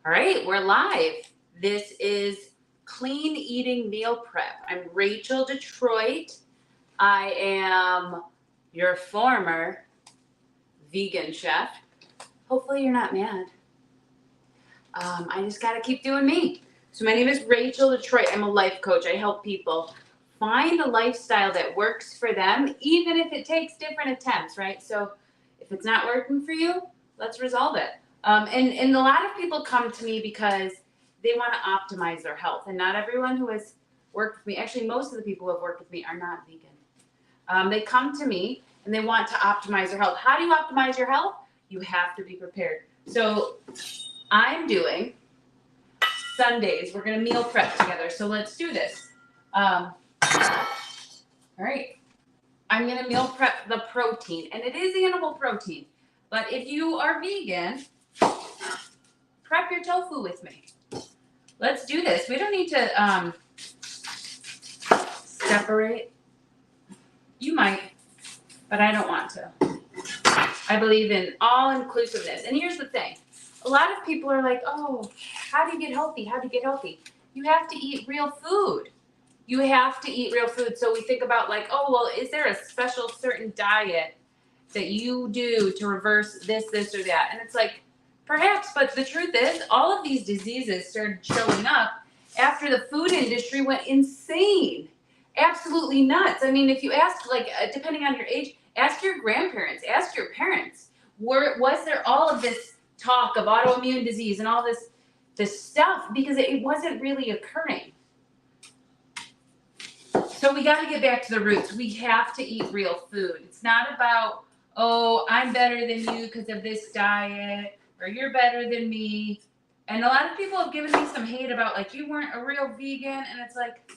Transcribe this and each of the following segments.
All right, we're live. This is Clean Eating Meal Prep. I'm Rachel Detroit. I am your former vegan chef. Hopefully, you're not mad. I just got to keep doing me. So, my name is Rachel Detroit. I'm a life coach. I help people find a lifestyle that works for them, even if it takes different attempts, right? So, if it's not working for you, let's resolve it. And a lot of people come to me because they want to optimize their health. And not everyone who has worked with me, actually, most of the people who have worked with me are not vegan. They come to me and they want to optimize their health. How do you optimize your health? You have to be prepared. So I'm doing Sundays. We're going to meal prep together. So let's do this. All right. I'm going to meal prep the protein. And it is animal protein. But if you are vegan, prep your tofu with me. Let's do this. We don't need to separate. You might, but I don't want to. I believe in all-inclusiveness. And here's the thing. A lot of people are like, oh, how do you get healthy? How do you get healthy? You have to eat real food. You have to eat real food. So we think about like, oh, well, is there a special certain diet that you do to reverse this, or that? And it's like, perhaps, but the truth is, all of these diseases started showing up after the food industry went insane. Absolutely nuts. I mean, if you ask, like, depending on your age, ask your grandparents, ask your parents, was there all of this talk of autoimmune disease and all this stuff? Because it wasn't really occurring. So we got to get back to the roots. We have to eat real food. It's not about, oh, I'm better than you because of this diet, or you're better than me. And a lot of people have given me some hate about, like, you weren't a real vegan. And it's like,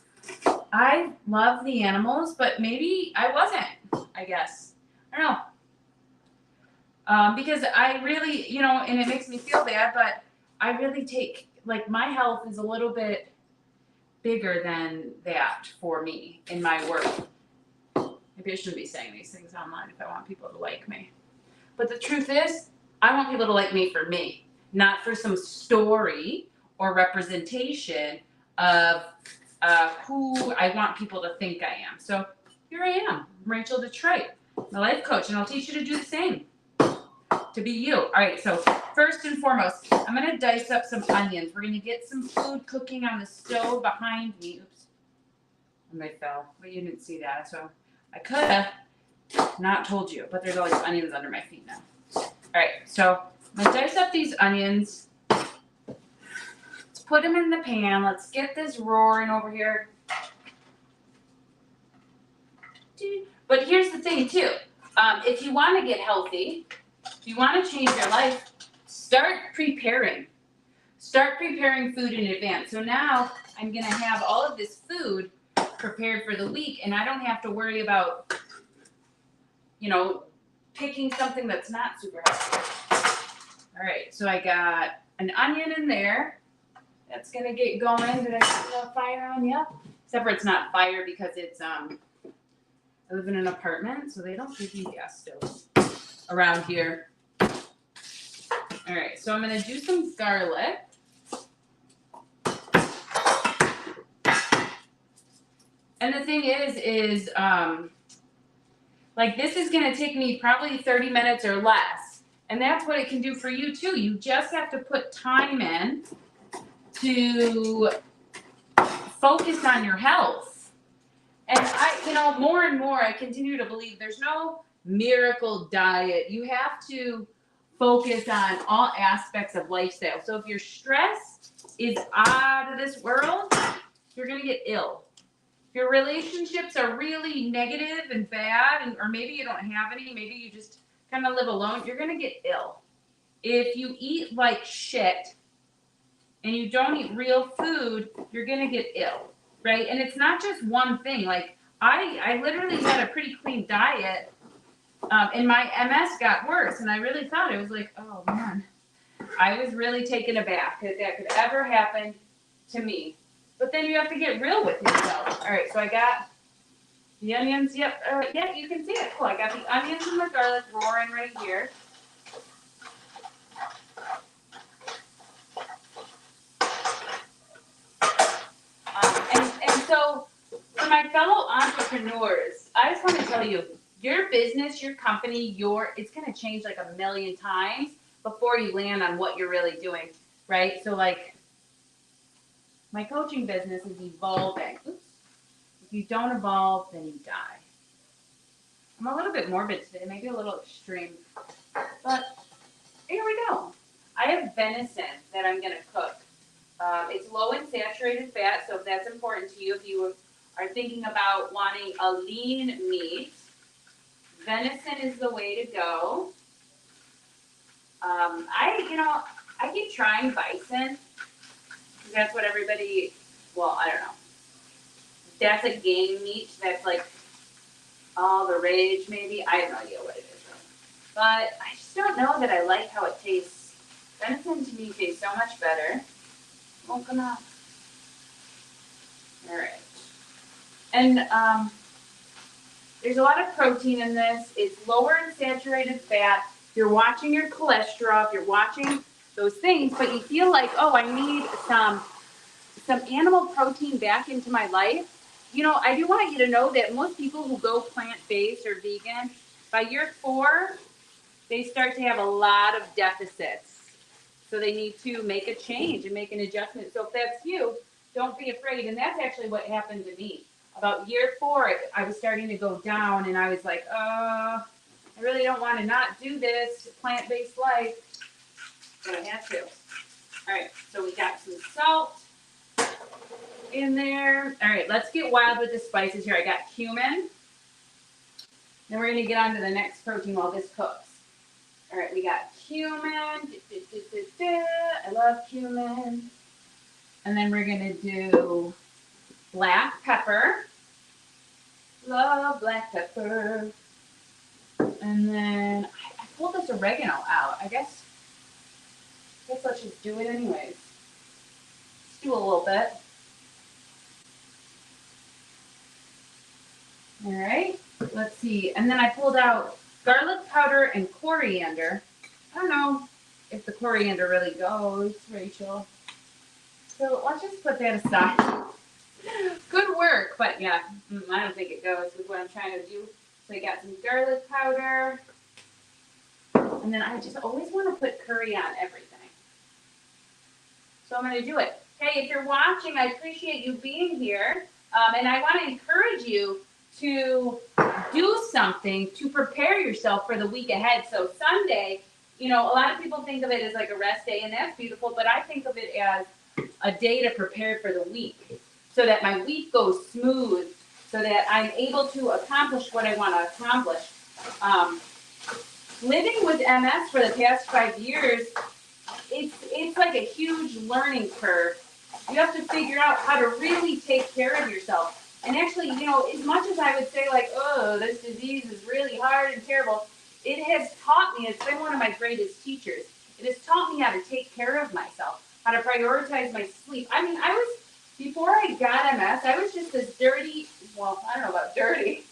I love the animals, but maybe I wasn't, I guess. I don't know. Because I really, and it makes me feel bad, but I really take, like, my health is a little bit bigger than that for me in my work. Maybe I shouldn't be saying these things online if I want people to like me. But the truth is, I want people to like me for me, not for some story or representation of who I want people to think I am. So here I am, Rachel Detroit, my life coach, and I'll teach you to do the same, to be you. All right, so first and foremost, I'm going to dice up some onions. We're going to get some food cooking on the stove behind me. Oops, and they fell, but you didn't see that, so I could have not told you, but there's always onions under my feet now. All right, so I'm going to dice up these onions. Let's put them in the pan. Let's get this roaring over here. But here's the thing, too. If you want to get healthy, if you want to change your life, start preparing. Start preparing food in advance. So now I'm going to have all of this food prepared for the week, and I don't have to worry about, picking something that's not super healthy. All right, so I got an onion in there. That's going to get going. Did I put the fire on? Yep. Except for it's not fire because it's, I live in an apartment, so they don't give you gas stoves around here. All right, so I'm going to do some garlic. And the thing is, like, this is going to take me probably 30 minutes or less. And that's what it can do for you, too. You just have to put time in to focus on your health. And more and more, I continue to believe there's no miracle diet. You have to focus on all aspects of lifestyle. So if your stress is out of this world, you're going to get ill. If your relationships are really negative and bad, or maybe you don't have any, maybe you just kind of live alone, you're going to get ill. If you eat like shit and you don't eat real food, you're going to get ill, right? And it's not just one thing. Like, I literally had a pretty clean diet, and my MS got worse, and I really thought, it was like, oh, man. I was really taken aback that could ever happen to me. But then you have to get real with yourself. All right, so I got the onions. Yep, you can see it. Cool. I got the onions and the garlic roaring right here. for my fellow entrepreneurs, I just want to tell you, your business, your company, it's going to change like a million times before you land on what you're really doing, right? So like my coaching business is evolving. Oops. If you don't evolve, then you die. I'm a little bit morbid today, maybe a little extreme, but here we go. I have venison that I'm going to cook. It's low in saturated fat, so if that's important to you, if you are thinking about wanting a lean meat, venison is the way to go. I keep trying bison, because that's what everybody, well, I don't know. That's a game meat that's like all the rage, maybe. I have no idea what it is, though. But I just don't know that I like how it tastes. Venison to me tastes so much better. Oh, come on. All right. And there's a lot of protein in this. It's lower in saturated fat. You're watching your cholesterol, if you're watching those things, but you feel like, oh, I need some animal protein back into my life. You know, I do want you to know that most people who go plant-based or vegan, by year 4, they start to have a lot of deficits. So they need to make a change and make an adjustment. So if that's you, don't be afraid. And that's actually what happened to me. About year 4, I was starting to go down, and I was like, I really don't want to not do this plant-based life. But I had to. All right, so we got some salt in there. All right, let's get wild with the spices here. I got cumin. Then we're going to get on to the next protein while this cooks. All right, we got cumin. I love cumin. And then we're going to do black pepper. Love black pepper. And then I pulled this oregano out. I guess let's just do it anyways. Let's do a little bit. All right, let's see. And then I pulled out garlic powder and coriander. I don't know if the coriander really goes, Rachel. So let's just put that aside. Good work, but yeah, I don't think it goes with what I'm trying to do. So I got some garlic powder. And then I just always want to put curry on everything. So I'm going to do it. Hey, if you're watching, I appreciate you being here. And I want to encourage you to do something to prepare yourself for the week ahead. So Sunday, you know, a lot of people think of it as like a rest day, and that's beautiful, but I think of it as a day to prepare for the week so that my week goes smooth, so that I'm able to accomplish what I want to accomplish. Living with MS for the past 5 years, it's like a huge learning curve. You have to figure out how to really take care of yourself. And actually, you know, as much as I would say like, oh, this disease is really hard and terrible, it has taught me, it's been one of my greatest teachers. It has taught me how to take care of myself, how to prioritize my sleep. I mean, before I got MS, I was just this dirty, well, I don't know about dirty.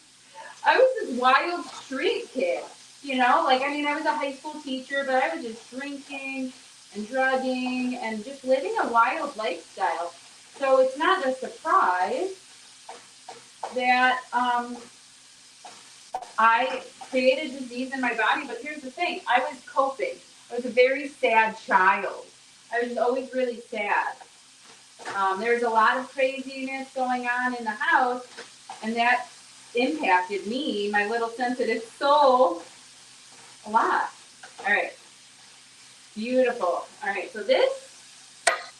I was this wild street kid, you know? Like, I mean, I was a high school teacher, but I was just drinking and drugging and just living a wild lifestyle. So it's not a surprise that I created disease in my body. But here's the thing. I was coping. I was a very sad child. I was always really sad. There was a lot of craziness going on in the house, and that impacted me, my little sensitive soul, a lot. All right. Beautiful. All right, so this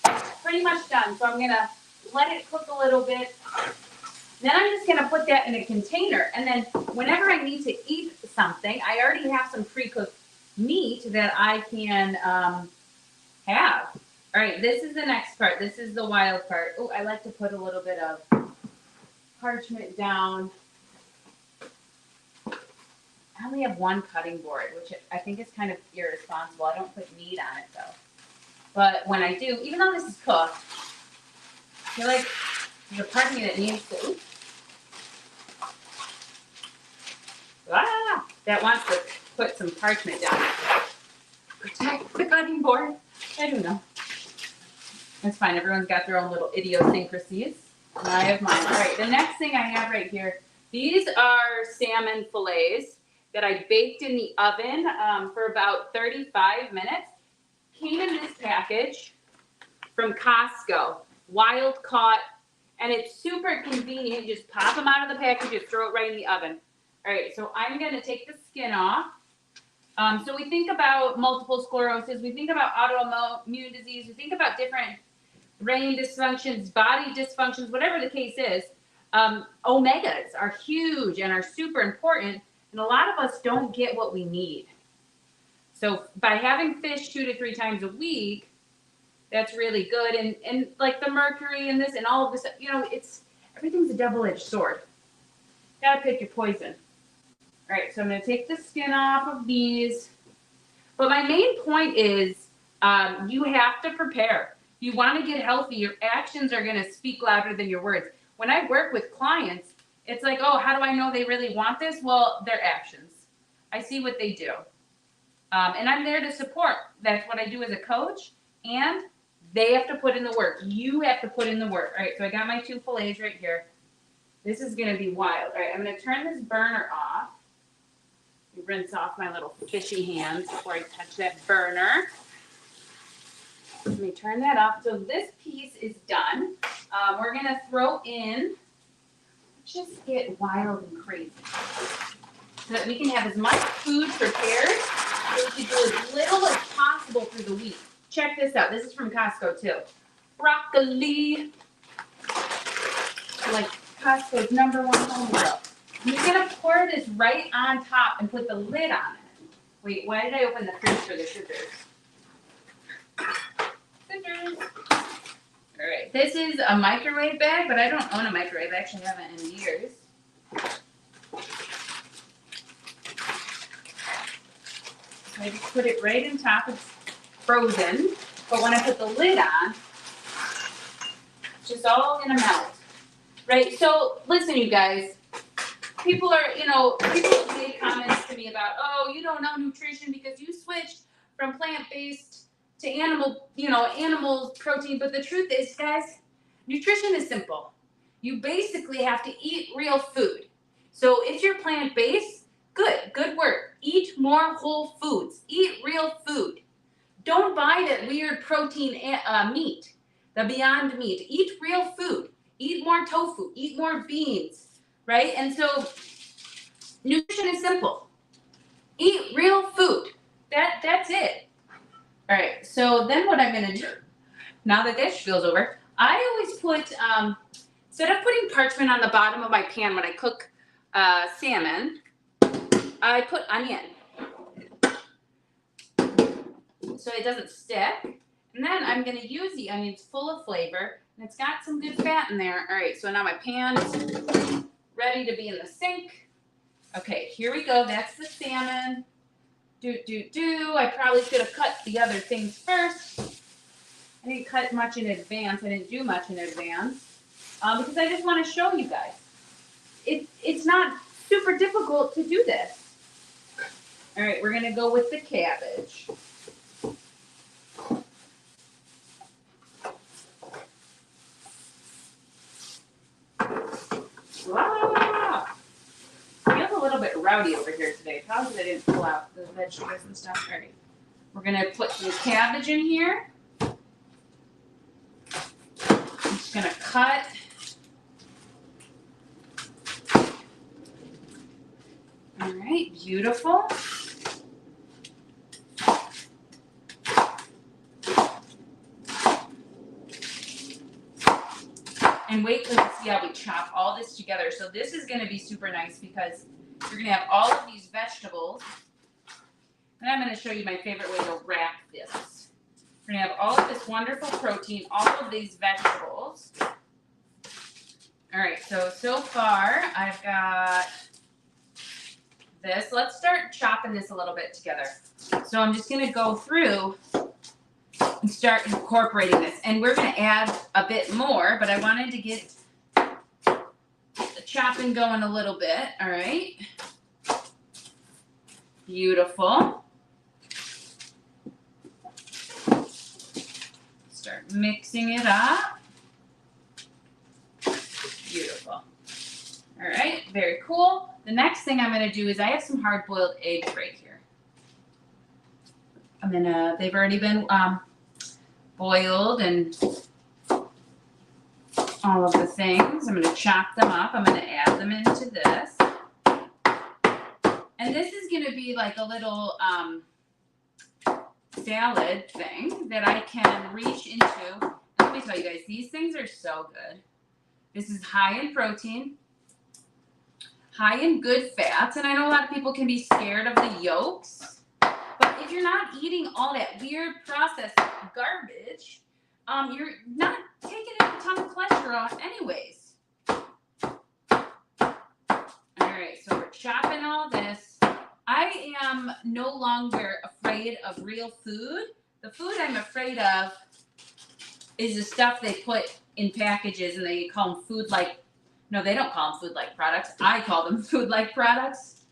is pretty much done. So I'm going to let it cook a little bit. Then I'm just going to put that in a container. And then whenever I need to eat something, I already have some pre-cooked meat that I can have. All right, this is the next part. This is the wild part. Oh, I like to put a little bit of parchment down. I only have one cutting board, which I think is kind of irresponsible. I don't put meat on it, though. But when I do, even though this is cooked, I feel like there's a part of me that needs to, oops, that wants to put some parchment down. Protect the cutting board. I don't know. That's fine. Everyone's got their own little idiosyncrasies. I have mine. All right, the next thing I have right here, these are salmon fillets that I baked in the oven for about 35 minutes. Came in this package from Costco, wild caught, and it's super convenient. You just pop them out of the package, just throw it right in the oven. All right, so I'm gonna take the skin off. So we think about multiple sclerosis, we think about autoimmune disease, we think about different brain dysfunctions, body dysfunctions, whatever the case is. Omegas are huge and are super important, and a lot of us don't get what we need. So by having fish 2 to 3 times a week, that's really good. And like the mercury in this and all of this, you know, everything's a double-edged sword. Gotta pick your poison. All right, so I'm gonna take the skin off of these. But my main point is you have to prepare. You want to get healthy, your actions are going to speak louder than your words. When I work with clients, it's like, oh, how do I know they really want this? Well, their actions. I see what they do. And I'm there to support. That's what I do as a coach. And they have to put in the work. You have to put in the work. All right, so I got my 2 fillets right here. This is going to be wild. All right, I'm going to turn this burner off. Rinse off my little fishy hands before I touch that burner. Let me turn that off. So this piece is done. We're going to throw in, just get wild and crazy, so that we can have as much food prepared so we can do as little as possible through the week. Check this out. This is from Costco too. Broccoli. Like Costco's #1 home grill. You're going to pour this right on top and put the lid on it. Wait, why did I open the fridge for the scissors? Scissors. All right, this is a microwave bag, but I don't own a microwave. I actually haven't in years. So I just put it right on top. It's frozen, but when I put the lid on, it's just all gonna melt. Right, so listen, you guys. People make comments to me about, oh, you don't know nutrition because you switched from plant-based to animal protein. But the truth is, guys, nutrition is simple. You basically have to eat real food. So if you're plant-based, good work. Eat more whole foods. Eat real food. Don't buy that weird protein meat, the Beyond Meat. Eat real food. Eat more tofu. Eat more beans. Right? And so nutrition is simple. Eat real food. That's it. All right. So then what I'm going to do, now that this spill's over, I always put, instead of putting parchment on the bottom of my pan when I cook salmon, I put onion so it doesn't stick. And then I'm going to use the onions full of flavor, and it's got some good fat in there. All right. So now my pan is ready to be in the sink. Okay, here we go. That's the salmon. I probably should have cut the other things first. I didn't cut much in advance. I didn't do much in advance because I just want to show you guys. It's not super difficult to do this. All right, we're going to go with the cabbage. Wow. Feels a little bit rowdy over here today. Probably because I didn't pull out the vegetables and stuff. All right. We're going to put some cabbage in here. I'm just going to cut. All right. Beautiful. And wait till you see how we chop all this together. So this is going to be super nice because you're going to have all of these vegetables. And I'm going to show you my favorite way to wrap this. We're going to have all of this wonderful protein, all of these vegetables. All right, so far I've got this. Let's start chopping this a little bit together. So I'm just going to go through and start incorporating this. And we're going to add a bit more, but I wanted to get the chopping going a little bit. All right. Beautiful. Start mixing it up. All right, very cool. The next thing I'm gonna do is I have some hard-boiled eggs right here. They've already been boiled and all of the things. I'm gonna chop them up. I'm gonna add them into this. And this is gonna be like a little salad thing that I can reach into. Let me tell you guys, these things are so good. This is high in protein, high in good fats, and I know a lot of people can be scared of the yolks, but if you're not eating all that weird processed garbage, you're not taking in a ton of cholesterol anyways. All right, so we're chopping all this. I am no longer afraid of real food. The food I'm afraid of is the stuff they put in packages and they call them food-like. No, they don't call them food-like products. I call them food-like products.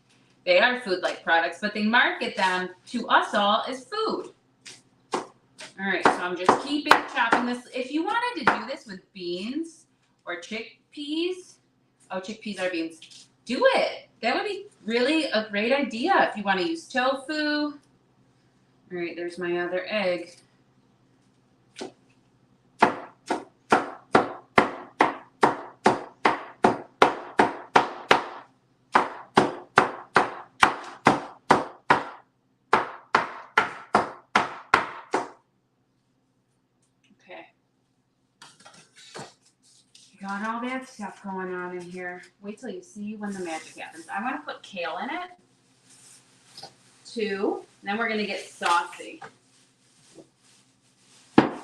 They are food-like products, but they market them to us all as food. All right, so I'm just chopping this. If you wanted to do this with beans or chickpeas, chickpeas are beans, do it. That would be really a great idea if you want to use tofu. All right, there's my other egg. Okay. Got all that stuff going on in here. Wait till you see when the magic happens. I want to put kale in it, too. And then we're going to get saucy. Wonder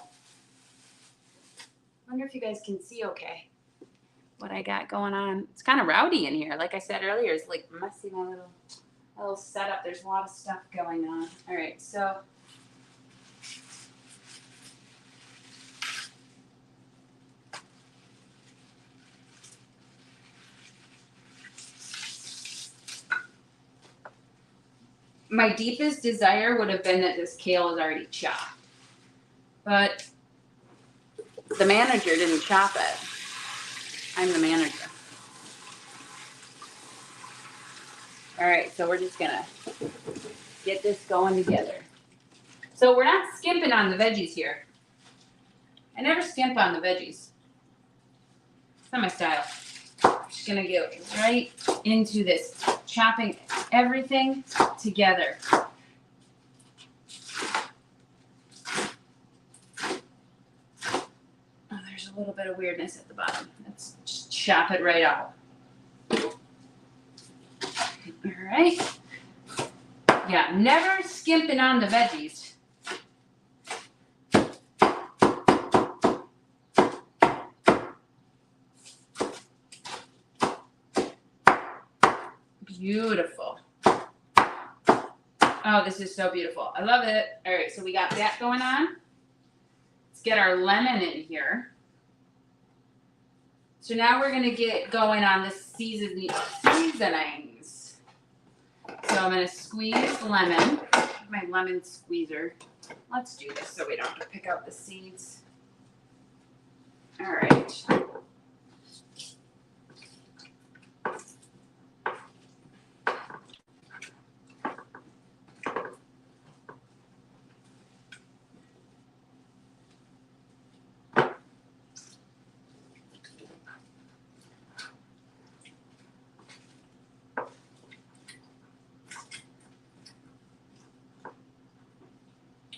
if you guys can see okay what I got going on. It's kind of rowdy in here. Like I said earlier, it's like messy, my little setup. There's a lot of stuff going on. All right, so my deepest desire would have been that this kale is already chopped. But the manager didn't chop it. I'm the manager. All right, so we're just gonna get this going together. So we're not skimping on the veggies here. I never skimp on the veggies. It's not my style. Just gonna get right into this, chopping everything together. Oh, there's a little bit of weirdness at the bottom. Let's just chop it right out. All right. Yeah, never skimping on the veggies. Beautiful. Oh, this is so beautiful. I love it. All right, so we got that going on. Let's get our lemon in here. So now we're going to get going on the seasonings. So I'm going to squeeze lemon. My lemon squeezer. Let's do this so we don't have to pick out the seeds. All right.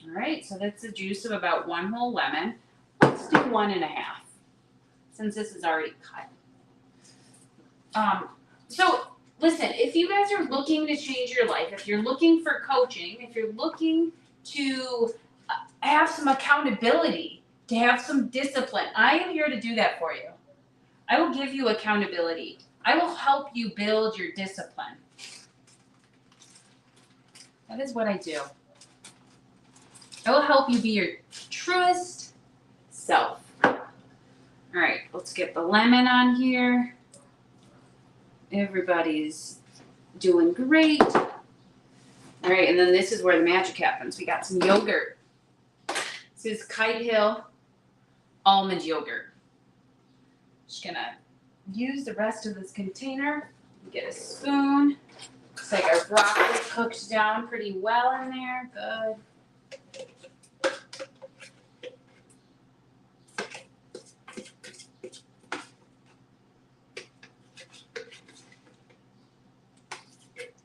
All right, so that's the juice of about 1 whole lemon. Let's do 1.5, since this is already cut. So listen, if you guys are looking to change your life, if you're looking for coaching, if you're looking to have some accountability, to have some discipline, I am here to do that for you. I will give you accountability. I will help you build your discipline. That is what I do. I will help you be your truest self. All right, let's get the lemon on here. Everybody's doing great. All right, and then this is where the magic happens. We got some yogurt. This is Kite Hill almond yogurt. Just gonna use the rest of this container. Get a spoon. Looks like our broccoli cooked down pretty well in there. Good.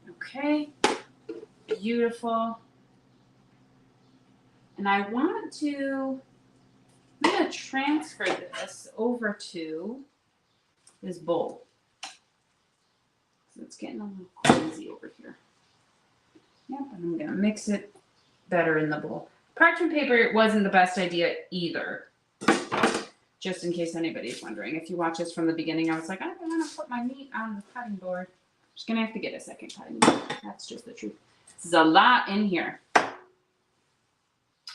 Okay, beautiful. And I want to, I'm going to transfer this over to this bowl. So it's getting a little crazy over here. Yep, and I'm going to mix it better in the bowl. Parchment paper wasn't the best idea either. Just in case anybody's wondering. If you watch this from the beginning, I was like, I don't want to put my meat on the cutting board. I'm just going to have to get a second cutting board. That's just the truth. This is a lot in here.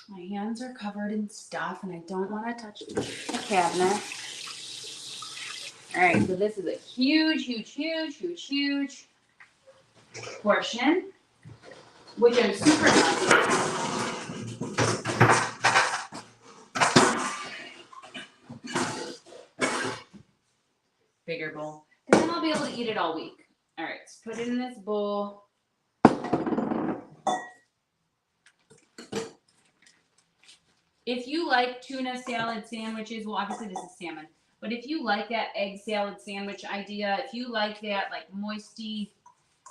My hands are covered in stuff and I don't want to touch the cabinet. All right, so this is a huge portion, which I'm super happy. Bigger bowl. And then I'll be able to eat it all week. All right, let's put it in this bowl. If you like tuna salad sandwiches, well, obviously this is salmon, but if you like that egg salad sandwich idea, if you like that like moisty,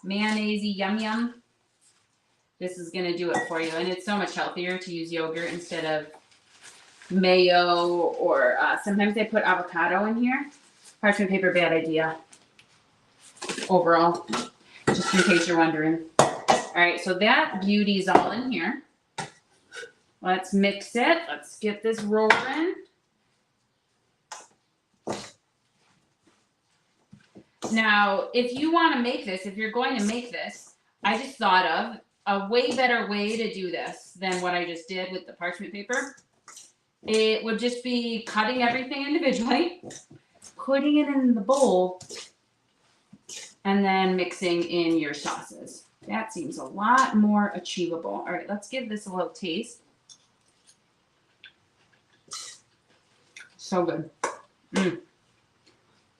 mayonnaise-y, yum, this is going to do it for you. And it's so much healthier to use yogurt instead of mayo, or sometimes they put avocado in here. Parchment paper, bad idea overall, just in case you're wondering. All right, so that beauty is all in here. Let's mix it. Let's get this rolling. Now, if you want to make this, if you're going to make this, I just thought of a way better way to do this than what I just did with the parchment paper. It would just be cutting everything individually, putting it in the bowl, and then mixing in your sauces. That seems a lot more achievable. All right, let's give this a little taste. So good.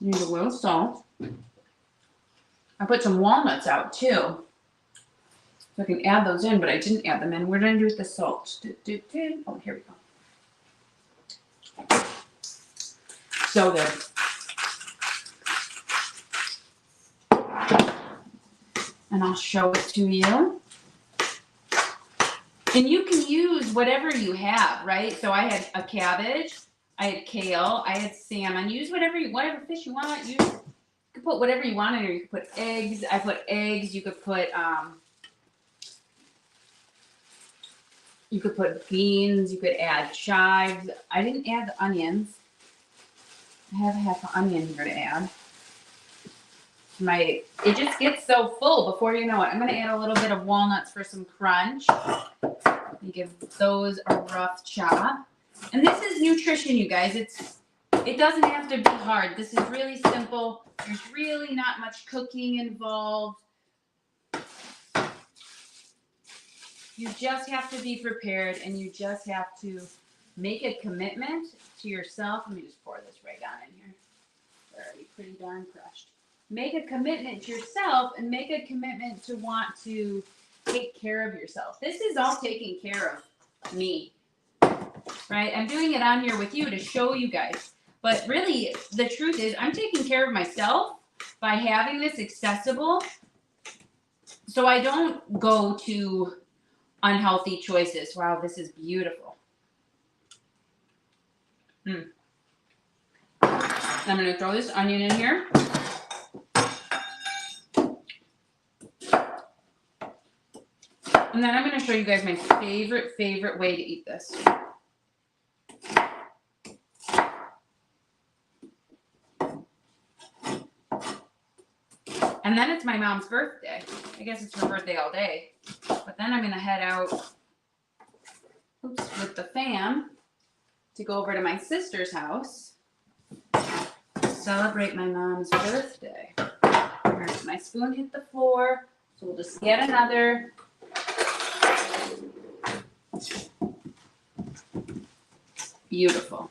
Need a little salt. I put some walnuts out too, so I can add those in, but I didn't add them in. What did I do with the salt? Oh, here we go. So good. And I'll show it to you. And you can use whatever you have, right? So I had a cabbage, I had kale, I had salmon. Use whatever fish you want. You could put whatever you want in here. You could put eggs. I put eggs. You could put beans. You could add chives. I didn't add the onions. I have half an onion here to add. It just gets so full before you know it. I'm going to add a little bit of walnuts for some crunch. And give those a rough chop. And this is nutrition, you guys. It doesn't have to be hard. This is really simple. There's really not much cooking involved. You just have to be prepared, and you just have to make a commitment to yourself. Let me just pour this right down in here. They're already pretty darn crushed. Make a commitment to yourself and make a commitment to want to take care of yourself. This is all taking care of me, right? I'm doing it on here with you to show you guys. But really, the truth is I'm taking care of myself by having this accessible so I don't go to unhealthy choices. Wow, this is beautiful. I'm going to throw this onion in here. And then I'm going to show you guys my favorite way to eat this. And then it's my mom's birthday. I guess it's her birthday all day. But then I'm going to head out with the fam to go over to my sister's house to celebrate my mom's birthday. My spoon hit the floor, so we'll just get another. Beautiful.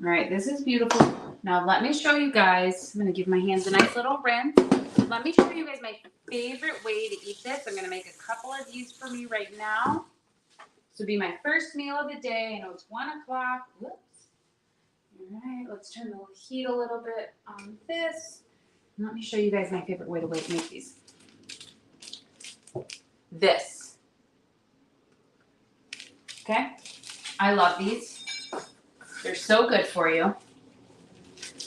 All right, this is beautiful. Now let me show you guys. I'm gonna give my hands a nice little rinse. Let me show you guys my favorite way to eat this. I'm gonna make a couple of these for me right now. This will be my first meal of the day. I know it's 1 o'clock. Whoops. All right, let's turn the heat a little bit on this. And let me show you guys my favorite way to make these. This. Okay? I love these. They're so good for you.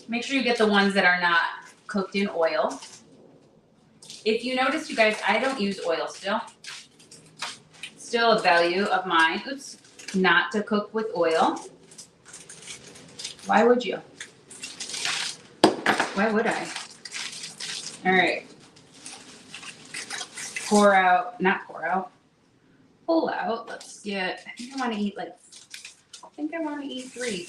Make sure you get the ones that are not cooked in oil. If you notice, you guys, I don't use oil still. Still a value of mine, oops, not to cook with oil. Why would you? Why would I? All right. Pull out. Let's get, I think I want to eat 3.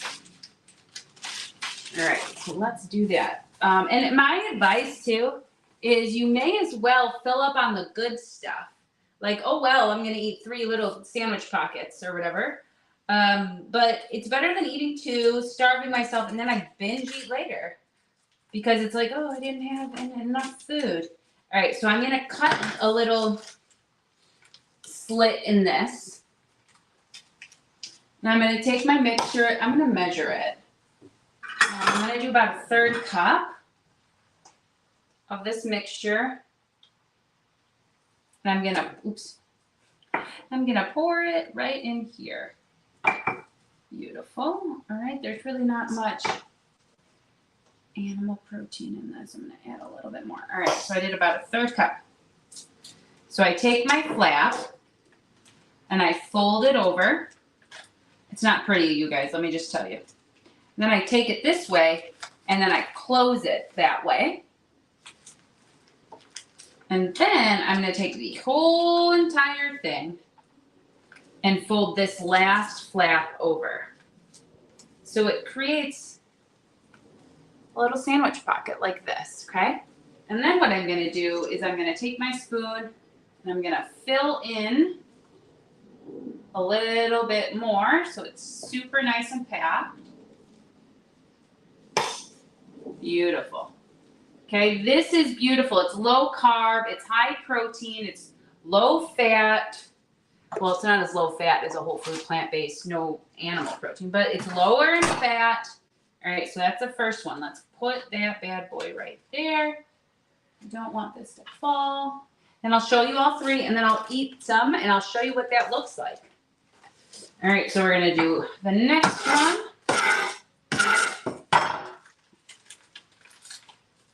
All right, so let's do that. And my advice too is you may as well fill up on the good stuff. Like, oh, well, I'm going to eat 3 little sandwich pockets or whatever. But it's better than eating 2, starving myself, and then I binge eat later. Because it's like, oh, I didn't have enough food. All right, so I'm going to cut a little slit in this. Now I'm going to take my mixture. I'm going to measure it. I'm going to do about a 1/3 cup of this mixture. And I'm going to pour it right in here. Beautiful. All right, there's really not much animal protein in this. I'm going to add a little bit more. All right, so I did about a 1/3 cup. So I take my flap and I fold it over. It's not pretty, you guys, let me just tell you. Then I take it this way and then I close it that way. And then I'm going to take the whole entire thing and fold this last flap over. So it creates a little sandwich pocket like this, okay? And then what I'm going to do is I'm going to take my spoon and I'm going to fill in a little bit more so it's super nice and packed. Beautiful. Okay, this is beautiful. It's low carb, it's high protein, it's low fat. Well, it's not as low fat as a whole food plant-based, no animal protein, but it's lower in fat. All right, so that's the first one. Let's put that bad boy right there. I don't want this to fall. And I'll show you all 3, and then I'll eat some, and I'll show you what that looks like. All right, so we're going to do the next one.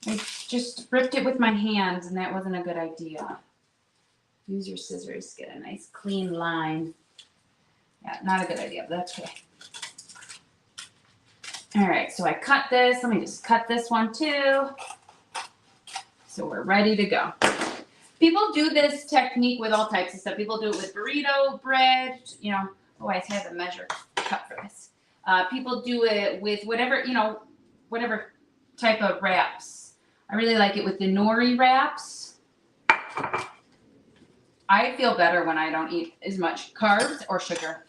I just ripped it with my hands, and that wasn't a good idea. Use your scissors, get a nice clean line. Yeah, not a good idea, but that's okay. All right, so I cut this. Let me just cut this one too. So we're ready to go. People do this technique with all types of stuff. People do it with burrito bread, you know. Oh, I have a measure cup for this. People do it with whatever, you know, whatever type of wraps. I really like it with the nori wraps. I feel better when I don't eat as much carbs or sugar.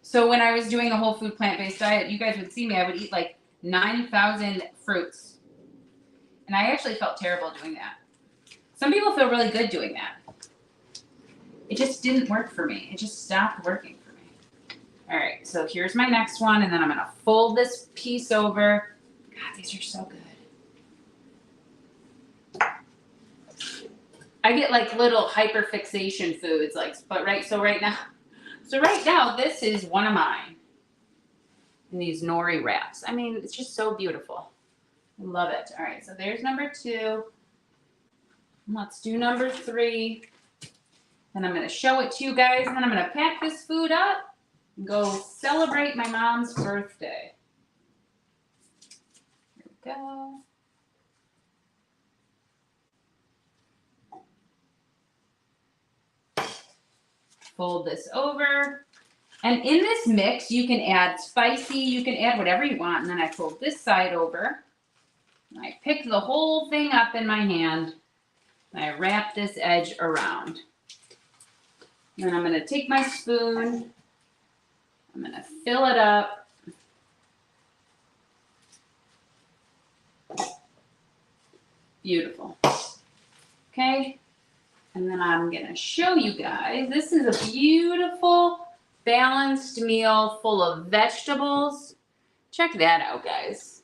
So when I was doing a whole food plant-based diet, you guys would see me, I would eat like 9,000 fruits. And I actually felt terrible doing that. Some people feel really good doing that. It just didn't work for me. It just stopped working for me. All right, so here's my next one, and then I'm gonna fold this piece over. God, these are so good. I get like little hyperfixation foods, like, so right now, this is one of mine. And these nori wraps. I mean, it's just so beautiful. I love it. All right, so there's number 2. Let's do number 3. And I'm going to show it to you guys, and then I'm going to pack this food up and go celebrate my mom's birthday. Here we go. Fold this over. And in this mix, you can add spicy, you can add whatever you want. And then I fold this side over. And I pick the whole thing up in my hand. And I wrap this edge around. And then I'm going to take my spoon. I'm going to fill it up. Beautiful. Okay. And then I'm going to show you guys. This is a beautiful balanced meal full of vegetables. Check that out, guys.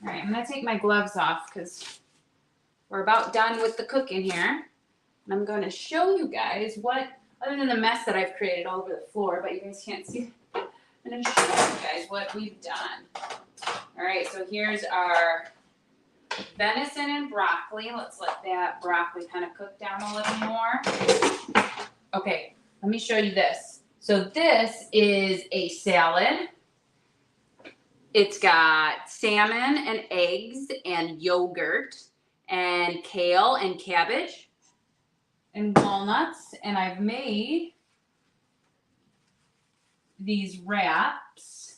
All right, I'm going to take my gloves off because we're about done with the cooking here. And I'm going to show you guys what, other than the mess that I've created all over the floor, but you guys can't see. I'm going to show you guys what we've done. All right, so here's our venison and broccoli. Let's let that broccoli kind of cook down a little more. Okay, let me show you this. So this is a salad. It's got salmon and eggs and yogurt and kale and cabbage and walnuts. And I've made these wraps.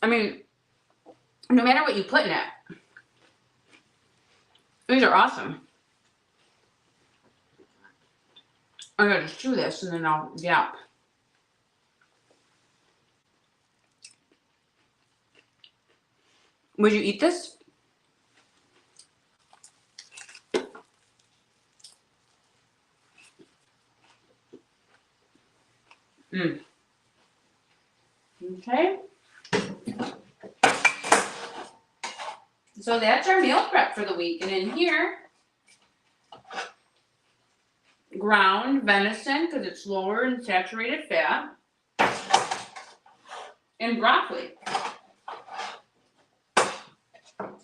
I mean, no matter what you put in it, these are awesome. I'm gonna just chew this and then I'll yap. Would you eat this? Okay. So that's our meal prep for the week. And in here, ground venison, because it's lower in saturated fat, and broccoli.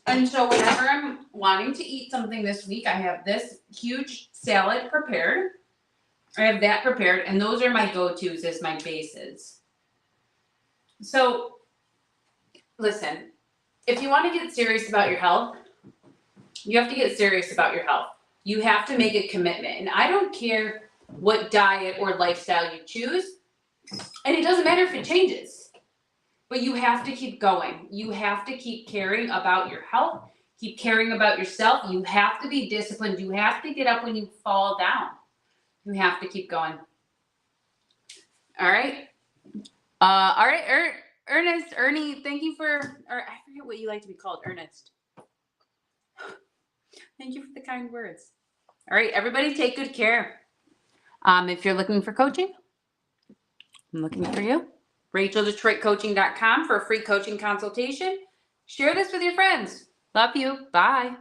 And so whenever I'm wanting to eat something this week, I have this huge salad prepared. I have that prepared, and those are my go-tos as my bases. So, listen, if you want to get serious about your health, you have to get serious about your health. You have to make a commitment. And I don't care what diet or lifestyle you choose, and it doesn't matter if it changes. But you have to keep going. You have to keep caring about your health, keep caring about yourself. You have to be disciplined. You have to get up when you fall down. You have to keep going. All right. Ernest, Ernie, thank you for, or I forget what you like to be called, Ernest. Thank you for the kind words. All right, everybody take good care. If you're looking for coaching, I'm looking for you. RachelDetroitCoaching.com for a free coaching consultation. Share this with your friends. Love you. Bye.